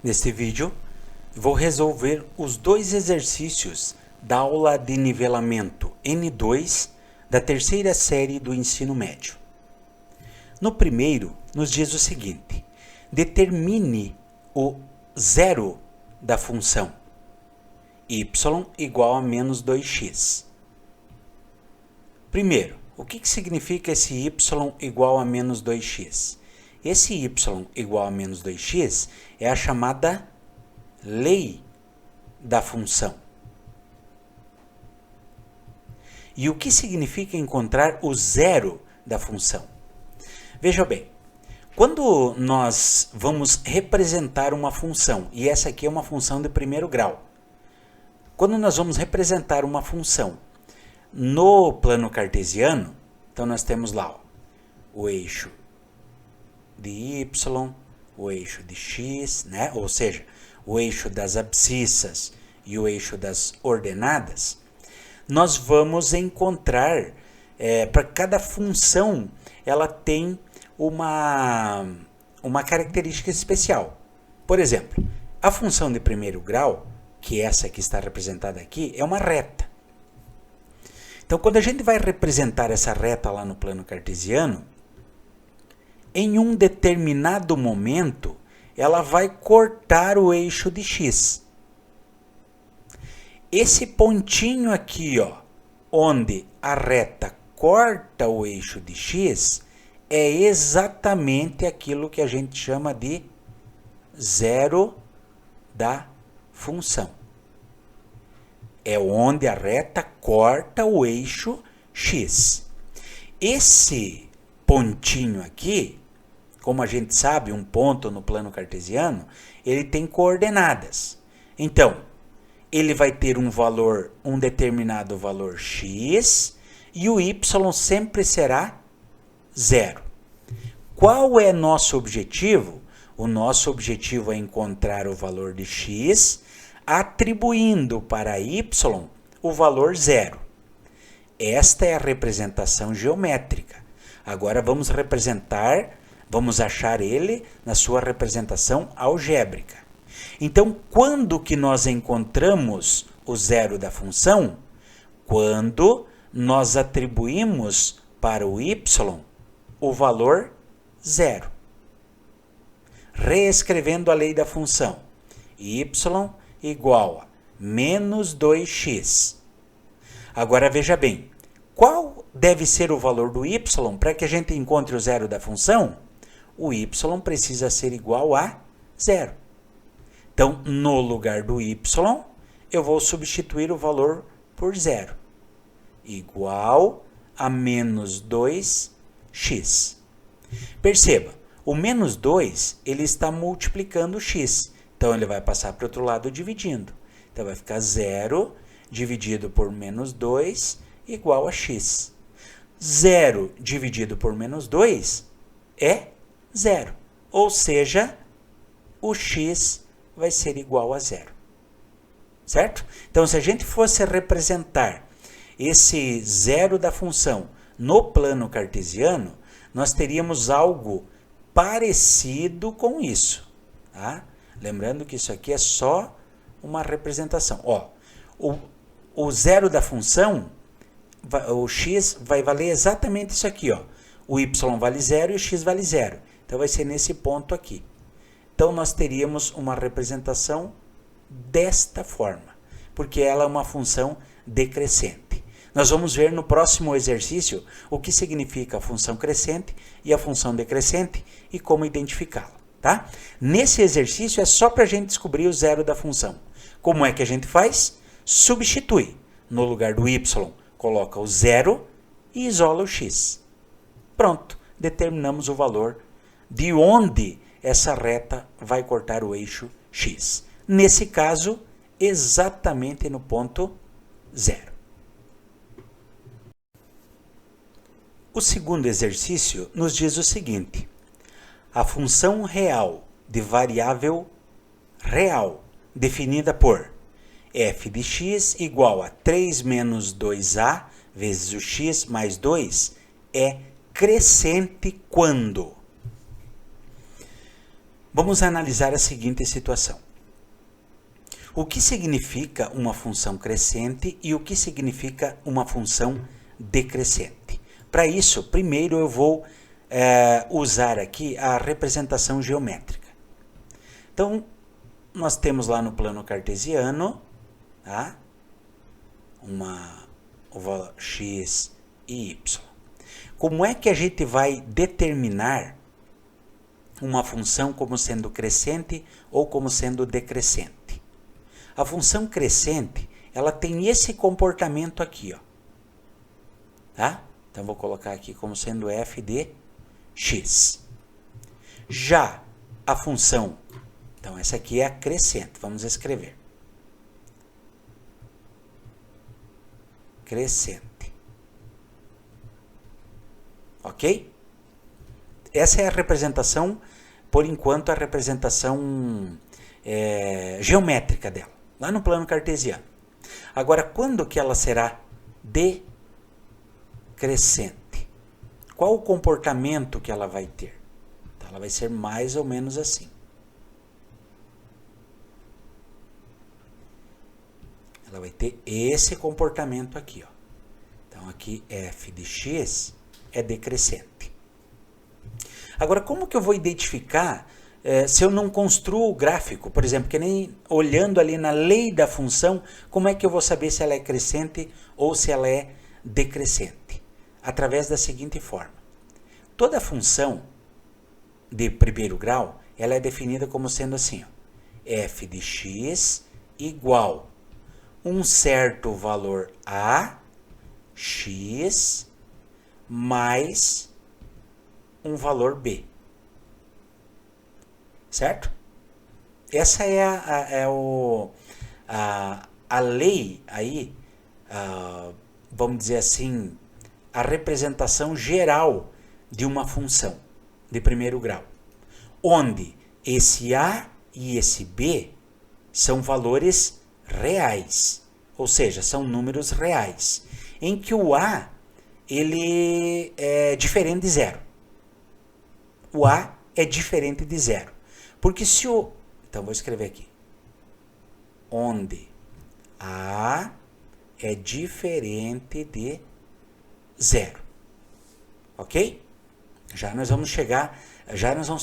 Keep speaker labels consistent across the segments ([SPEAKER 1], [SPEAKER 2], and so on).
[SPEAKER 1] Neste vídeo, vou resolver os dois exercícios da aula de nivelamento N2 da terceira série do ensino médio. No primeiro, nos diz o seguinte: determine o zero da função y igual a menos 2x. Primeiro, o que significa esse y igual a menos 2x? Esse y igual a menos 2x é a chamada lei da função. E o que significa encontrar o zero da função? Veja bem, quando nós vamos representar uma função, e essa aqui é uma função de primeiro grau, quando nós vamos representar uma função no plano cartesiano, então nós temos lá o eixo de y, o eixo de x, né? Ou seja, o eixo das abscissas e o eixo das ordenadas. Nós vamos encontrar, para cada função, ela tem uma característica especial. Por exemplo, a função de primeiro grau, que essa que está representada aqui, é uma reta. Então, quando a gente vai representar essa reta lá no plano cartesiano, em um determinado momento, ela vai cortar o eixo de x. Esse pontinho aqui, onde a reta corta o eixo de x, é exatamente aquilo que a gente chama de zero da função. É onde a reta corta o eixo x. Esse pontinho aqui, como a gente sabe, um ponto no plano cartesiano, ele tem coordenadas. Então, ele vai ter um determinado valor x, e o y sempre será zero. Qual é nosso objetivo? O nosso objetivo é encontrar o valor de x, atribuindo para y o valor zero. Esta é a representação geométrica. Agora vamos achar ele na sua representação algébrica. Então, quando que nós encontramos o zero da função? Quando nós atribuímos para o y o valor zero. Reescrevendo a lei da função, y igual a menos 2x. Agora veja bem, qual deve ser o valor do y para que a gente encontre o zero da função? O y precisa ser igual a zero. Então, no lugar do y, eu vou substituir o valor por zero. Igual a menos 2x. Perceba, o menos 2, ele está multiplicando x. Então, ele vai passar para o outro lado dividindo. Então, vai ficar 0 dividido por menos 2 igual a x. 0 dividido por menos 2 é 0. Ou seja, o x vai ser igual a 0. Certo? Então, se a gente fosse representar esse zero da função no plano cartesiano, nós teríamos algo parecido com isso. Tá? Lembrando que isso aqui é só uma representação. O zero da função, o x vai valer exatamente isso aqui. O y vale 0 e o x vale 0. Então, vai ser nesse ponto aqui. Então, nós teríamos uma representação desta forma, porque ela é uma função decrescente. Nós vamos ver no próximo exercício o que significa a função crescente e a função decrescente e como identificá-la. Tá? Nesse exercício é só para a gente descobrir o zero da função. Como é que a gente faz? Substitui. No lugar do y, coloca o zero e isola o x. Pronto, determinamos o valor de onde essa reta vai cortar o eixo x. Nesse caso, exatamente no ponto zero. O segundo exercício nos diz o seguinte: a função real de variável real, definida por f de x igual a 3 menos 2a vezes o x mais 2, é crescente quando? Vamos analisar a seguinte situação. O que significa uma função crescente e o que significa uma função decrescente? Para isso, primeiro eu vou usar aqui a representação geométrica. Então, nós temos lá no plano cartesiano, tá? O valor x e y. Como é que a gente vai determinar uma função como sendo crescente ou como sendo decrescente? A função crescente, ela tem esse comportamento aqui, ó. Tá? Então, vou colocar aqui como sendo f de x. Já a função, então essa aqui é a crescente, vamos escrever. Crescente. Ok? Essa é a representação, por enquanto, a representação geométrica dela, lá no plano cartesiano. Agora, quando que ela será decrescente? Qual o comportamento que ela vai ter? Então, ela vai ser mais ou menos assim. Ela vai ter esse comportamento aqui, ó. Então, aqui f de x é decrescente. Agora, como que eu vou identificar se eu não construo o gráfico? Por exemplo, que nem olhando ali na lei da função, como é que eu vou saber se ela é crescente ou se ela é decrescente? Através da seguinte forma. Toda função de primeiro grau, ela é definida como sendo assim, ó, f de x igual um certo valor a, x, mais um valor b. Certo? Essa é a lei aí, vamos dizer assim, a representação geral de uma função de primeiro grau, onde esse a e esse b são valores reais, ou seja, são números reais, em que o a ele é diferente de zero. O a é diferente de zero, porque se o... Então, vou escrever aqui. Onde a é diferente de zero. Ok? Já nós vamos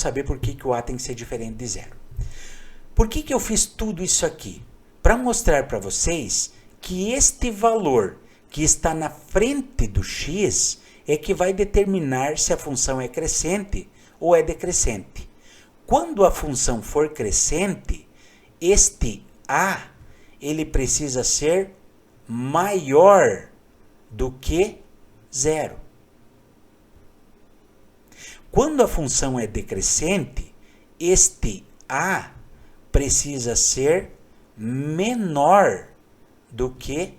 [SPEAKER 1] saber por que o a tem que ser diferente de zero. Por que eu fiz tudo isso aqui? Para mostrar para vocês que este valor que está na frente do x é que vai determinar se a função é crescente ou é decrescente. Quando a função for crescente, este a ele precisa ser maior do que zero. Quando a função é decrescente, este a precisa ser menor do que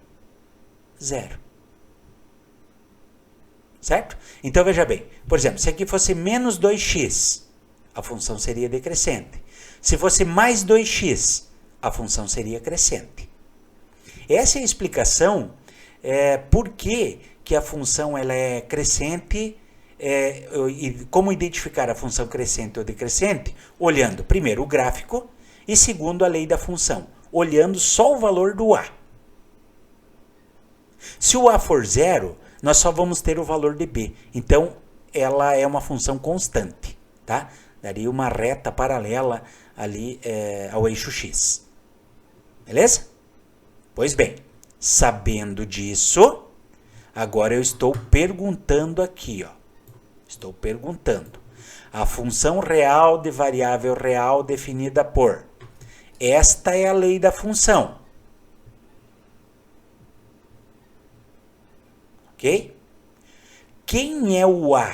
[SPEAKER 1] zero. Certo? Então, veja bem. Por exemplo, se aqui fosse menos 2x, a função seria decrescente. Se fosse mais 2x, a função seria crescente. Essa é a explicação por que a função ela é crescente e como identificar a função crescente ou decrescente, olhando primeiro o gráfico e segundo a lei da função, olhando só o valor do a. Se o a for zero, nós só vamos ter o valor de b. Então, ela é uma função constante, tá? Daria uma reta paralela ali ao eixo x. Beleza? Pois bem, sabendo disso, agora eu estou perguntando aqui, ó. Estou perguntando. A função real de variável real definida por. Esta é a lei da função. Ok? Quem é o a?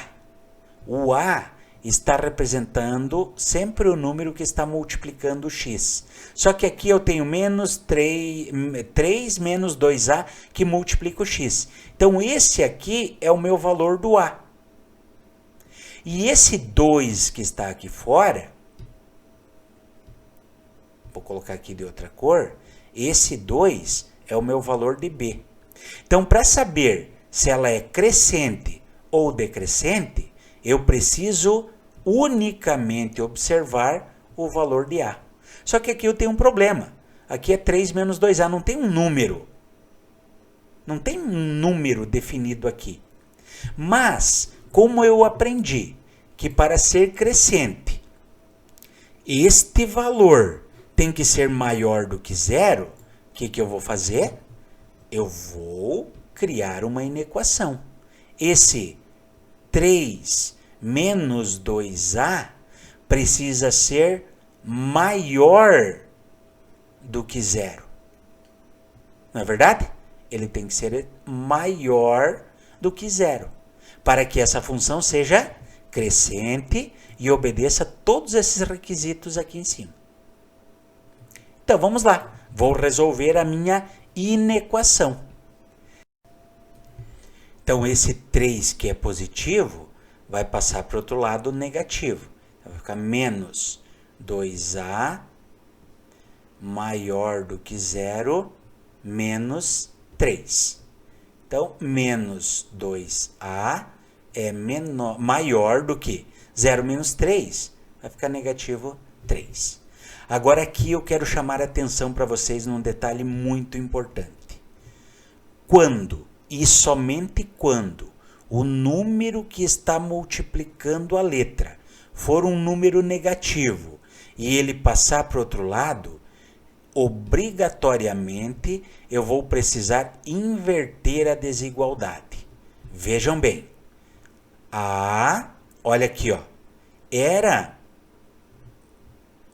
[SPEAKER 1] O a está representando sempre o número que está multiplicando o x. Só que aqui eu tenho menos 3 menos 2a que multiplica o x. Então, esse aqui é o meu valor do a. E esse 2 que está aqui fora, vou colocar aqui de outra cor, esse 2 é o meu valor de b. Então, para saber se ela é crescente ou decrescente, eu preciso unicamente observar o valor de A. Só que aqui eu tenho um problema. Aqui é 3 menos 2A, não tem um número. Não tem um número definido aqui. Mas, como eu aprendi que para ser crescente, este valor tem que ser maior do que zero, o que eu vou fazer? Eu vou criar uma inequação. Esse 3 menos 2A precisa ser maior do que zero. Não é verdade? Ele tem que ser maior do que zero, para que essa função seja crescente e obedeça todos esses requisitos aqui em cima. Então vamos lá, vou resolver a minha inequação. Então esse 3 que é positivo vai passar para o outro lado negativo. Então, vai ficar menos 2A maior do que zero menos 3. Então, menos 2A é maior do que 0 menos 3. Vai ficar negativo 3. Agora aqui eu quero chamar a atenção para vocês num detalhe muito importante. Quando, e somente quando, o número que está multiplicando a letra for um número negativo e ele passar para o outro lado, obrigatoriamente eu vou precisar inverter a desigualdade. Vejam bem. A, olha aqui, ó, era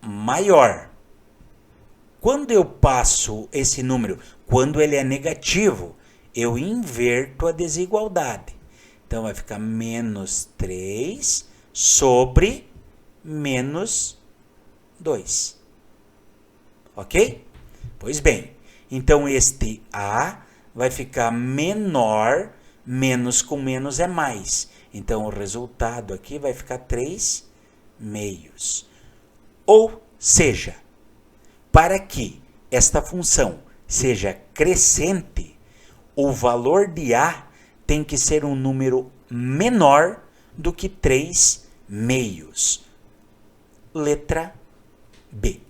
[SPEAKER 1] maior. Quando eu passo esse número, quando ele é negativo, eu inverto a desigualdade. Então vai ficar menos 3 sobre menos 2. Ok? Pois bem, então este A vai ficar menor, menos com menos é mais. Então o resultado aqui vai ficar 3 meios. Ou seja, para que esta função seja crescente, o valor de A tem que ser um número menor do que 3 meios. Letra B.